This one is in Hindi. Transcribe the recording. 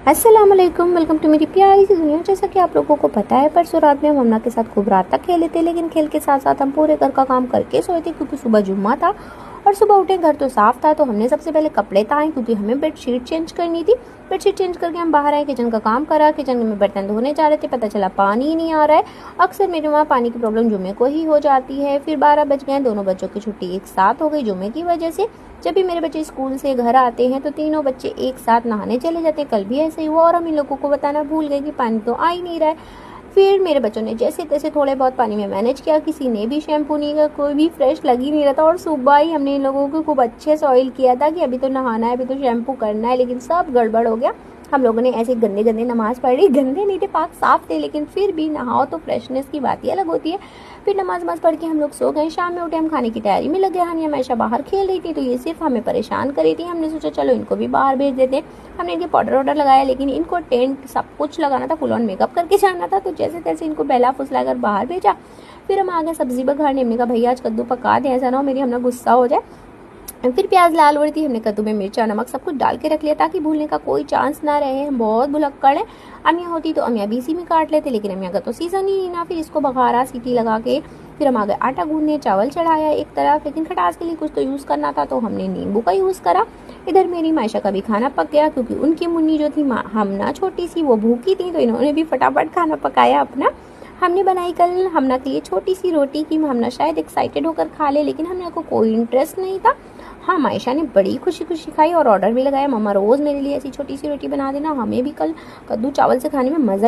अस्सलाम वालेकुम, वेलकम टू मेरी प्यारी सी दुनिया। जैसा कि आप लोगों को पता है, परसों रात में हम अमना के साथ खूब रात तक खेले थे, लेकिन खेल के साथ साथ हम पूरे घर का काम करके सोए थे क्योंकि सुबह जुम्मा था। और सुबह उठे घर तो साफ था, तो हमने सबसे पहले कपड़े ताए क्योंकि हमें बेडशीट चेंज करनी थी। बेडशीट चेंज करके हम बाहर आए, किचन का काम करा। किचन में बर्तन धोने जा रहे थे, पता चला पानी ही नहीं आ रहा है। अक्सर मेरे वहाँ पानी की प्रॉब्लम जुम्मे को ही हो जाती है। फिर 12 बज गए, दोनों बच्चों की छुट्टी एक साथ हो गई जुम्मे की वजह से। जब भी मेरे बच्चे स्कूल से घर आते हैं तो तीनों बच्चे एक साथ नहाने चले जाते हैं। कल भी ऐसे ही हुआ और हम इन लोगों को बताना भूल गए कि पानी तो आ ही नहीं रहा है। फिर मेरे बच्चों ने जैसे तैसे थोड़े बहुत पानी में मैनेज किया। किसी ने भी शैम्पू नहीं किया, कोई भी फ्रेश लग ही नहीं रहा था। और सुबह ही हमने इन लोगों को खूब अच्छे से ऑयल किया था कि अभी तो नहाना है, अभी तो शैम्पू करना है, लेकिन सब गड़बड़ हो गया। हम लोगों ने ऐसे गंदे गंदे नमाज पढ़ी। गंदे नहीं थे, पाक साफ थे, लेकिन फिर भी नहाओ तो फ्रेशनेस की बात ही अलग होती है। फिर नमाज पढ़ के हम लोग सो गए। शाम में उठे, हम खाने की तैयारी में लगे। हानिया हमेशा बाहर खेल रही थी, तो ये सिर्फ हमें परेशान कर रही थी। हमने सोचा चलो इनको भी बाहर भेज देते। हमने इनके पाउडर वाउडर लगाया, लेकिन इनको टेंट सब कुछ लगाना था, फुल ऑन मेकअप करके जाना था, तो जैसे तैसे इनको बहला फुसला कर बाहर भेजा। फिर हम आ गए सब्जी बघारने। हमने कहा भैया आज कद्दू पका दें, ऐसा ना हो मेरी हमने गुस्सा हो जाए। फिर प्याज लाल हो रही थी, हमने कद्दू में मिर्चा नमक सब कुछ डाल के रख लिया ताकि भूलने का कोई चांस ना रहे। हम बहुत भुलक्कड़ हैं। अमिया होती तो अमिया भी इसी में काट लेते, लेकिन अमिया का तो सीजन ही ना। फिर इसको बघारा, सीटी लगा के फिर हम आ गए आटा गूंदने। चावल चढ़ाया एक तरफ, लेकिन खटास के लिए कुछ तो यूज़ करना था, तो हमने नींबू का यूज़ करा। इधर मेरी मायशा का भी खाना पक गया क्योंकि उनकी मुन्नी जो थी हम ना छोटी सी, वो भूखी थी, तो इन्होंने भी फटाफट खाना पकाया अपना। हमने बनाई कल हमना के लिए छोटी सी रोटी की हमना शायद एक्साइटेड होकर खा ले, लेकिन हमने को कोई इंटरेस्ट नहीं था। हाँ, मायशा ने बड़ी खुशी खुशी खाई और ऑर्डर भी लगाया, मम्मा रोज़ मेरे लिए ऐसी छोटी सी रोटी बना देना, हमें भी कल कद्दू चावल से खाने में मज़ा